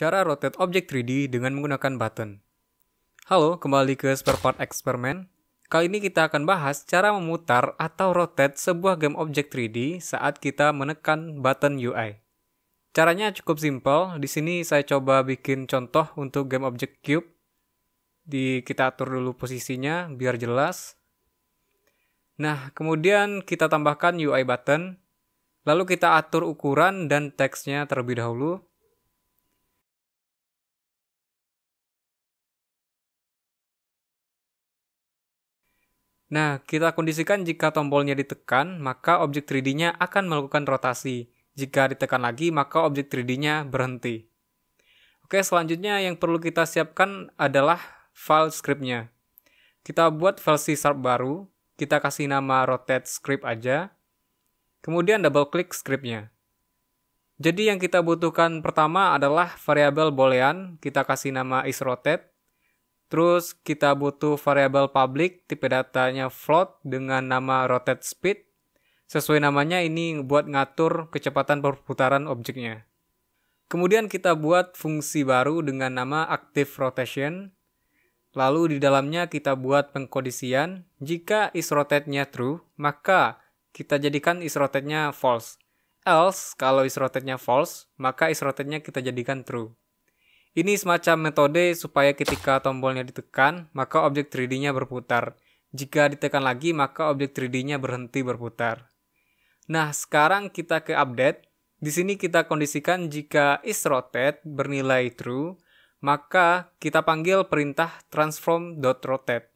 Cara rotate objek 3D dengan menggunakan button. Halo, kembali ke Spare Part Eksperimen. Kali ini kita akan bahas cara memutar atau rotate sebuah game objek 3D saat kita menekan button UI. Caranya cukup simpel. Di sini saya coba bikin contoh untuk game objek cube. Kita atur dulu posisinya biar jelas. Nah, kemudian kita tambahkan UI button. Lalu kita atur ukuran dan teksnya terlebih dahulu. Nah, kita kondisikan jika tombolnya ditekan, maka objek 3D-nya akan melakukan rotasi. Jika ditekan lagi, maka objek 3D-nya berhenti. Oke, selanjutnya yang perlu kita siapkan adalah file script-nya. Kita buat file C# baru, kita kasih nama rotate script aja, kemudian double klik script-nya. Jadi yang kita butuhkan pertama adalah variabel boolean, kita kasih nama isRotate. Terus kita butuh variabel public, tipe datanya float dengan nama rotate speed. Sesuai namanya ini buat ngatur kecepatan perputaran objeknya. Kemudian kita buat fungsi baru dengan nama active rotation. Lalu di dalamnya kita buat pengkondisian. Jika isRotate-nya true, maka kita jadikan isRotate-nya false. Else, kalau isRotate-nya false, maka isRotate-nya kita jadikan true. Ini semacam metode supaya ketika tombolnya ditekan, maka objek 3D-nya berputar. Jika ditekan lagi, maka objek 3D-nya berhenti berputar. Nah, sekarang kita ke update. Di sini kita kondisikan jika isRotate bernilai true, maka kita panggil perintah transform.rotate.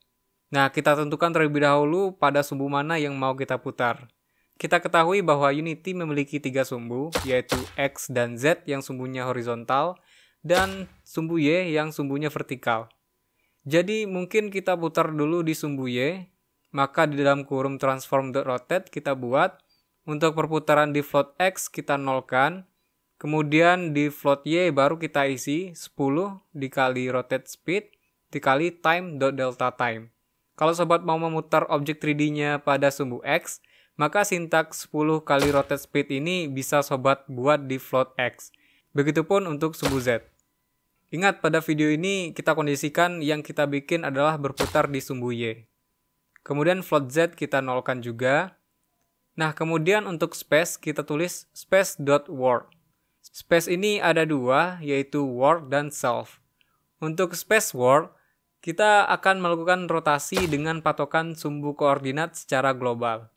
Nah, kita tentukan terlebih dahulu pada sumbu mana yang mau kita putar. Kita ketahui bahwa Unity memiliki 3 sumbu, yaitu X dan Z yang sumbunya horizontal, dan sumbu Y yang sumbunya vertikal. Jadi mungkin kita putar dulu di sumbu Y, maka di dalam kurung transform.rotate kita buat, untuk perputaran di float X kita nolkan, kemudian di float Y baru kita isi 10 dikali rotate speed dikali time.delta time. Kalau sobat mau memutar objek 3D-nya pada sumbu X, maka sintaks 10 kali rotate speed ini bisa sobat buat di float X. Begitupun untuk sumbu Z. Ingat, pada video ini kita kondisikan yang kita bikin adalah berputar di sumbu Y. Kemudian float Z kita nolkan juga. Nah, kemudian untuk space kita tulis space.world. Space ini ada dua, yaitu world dan self. Untuk space world, kita akan melakukan rotasi dengan patokan sumbu koordinat secara global.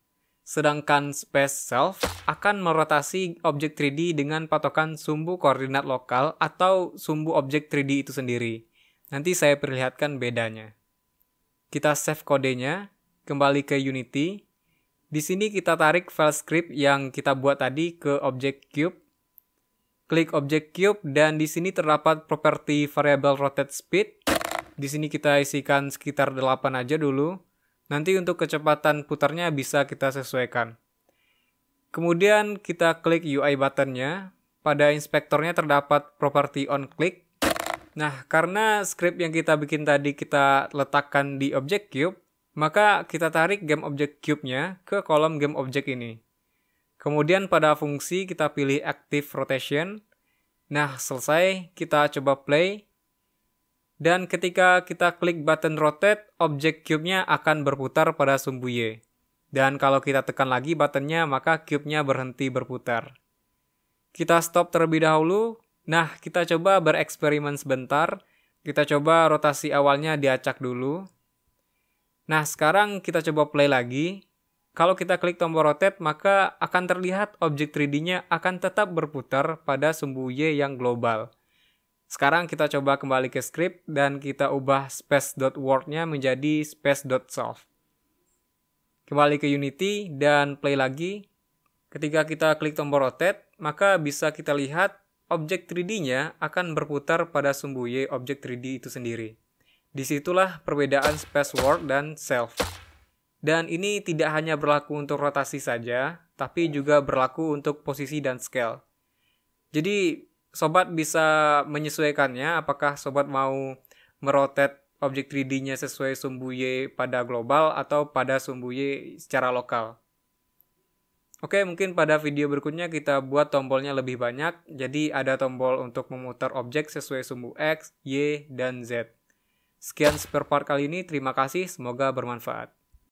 Sedangkan space self akan merotasi objek 3D dengan patokan sumbu koordinat lokal atau sumbu objek 3D itu sendiri. Nanti saya perlihatkan bedanya. Kita save kodenya, kembali ke Unity. Di sini kita tarik file script yang kita buat tadi ke objek cube. Klik objek cube dan di sini terdapat properti variabel rotate speed. Di sini kita isikan sekitar 8 aja dulu. Nanti untuk kecepatan putarnya bisa kita sesuaikan. Kemudian kita klik UI buttonnya. Pada inspektornya terdapat properti onClick. Nah, karena script yang kita bikin tadi kita letakkan di objek cube, maka kita tarik game objek cube-nya ke kolom game objek ini. Kemudian pada fungsi kita pilih active rotation. Nah, selesai. Kita coba play. Dan ketika kita klik button rotate, objek cube-nya akan berputar pada sumbu Y. Dan kalau kita tekan lagi buttonnya, maka cube-nya berhenti berputar. Kita stop terlebih dahulu. Nah, kita coba bereksperimen sebentar. Kita coba rotasi awalnya diacak dulu. Nah, sekarang kita coba play lagi. Kalau kita klik tombol rotate, maka akan terlihat objek 3D-nya akan tetap berputar pada sumbu Y yang global. Sekarang kita coba kembali ke script dan kita ubah space.world-nya menjadi space.self. Kembali ke Unity dan play lagi. Ketika kita klik tombol rotate, maka bisa kita lihat objek 3D-nya akan berputar pada sumbu Y objek 3D itu sendiri. Disitulah perbedaan space world dan self. Dan ini tidak hanya berlaku untuk rotasi saja, tapi juga berlaku untuk posisi dan scale. Jadi, sobat bisa menyesuaikannya apakah sobat mau merotate objek 3D-nya sesuai sumbu Y pada global atau pada sumbu Y secara lokal. Oke, mungkin pada video berikutnya kita buat tombolnya lebih banyak. Jadi ada tombol untuk memutar objek sesuai sumbu X, Y, dan Z. Sekian spare part kali ini, terima kasih, semoga bermanfaat.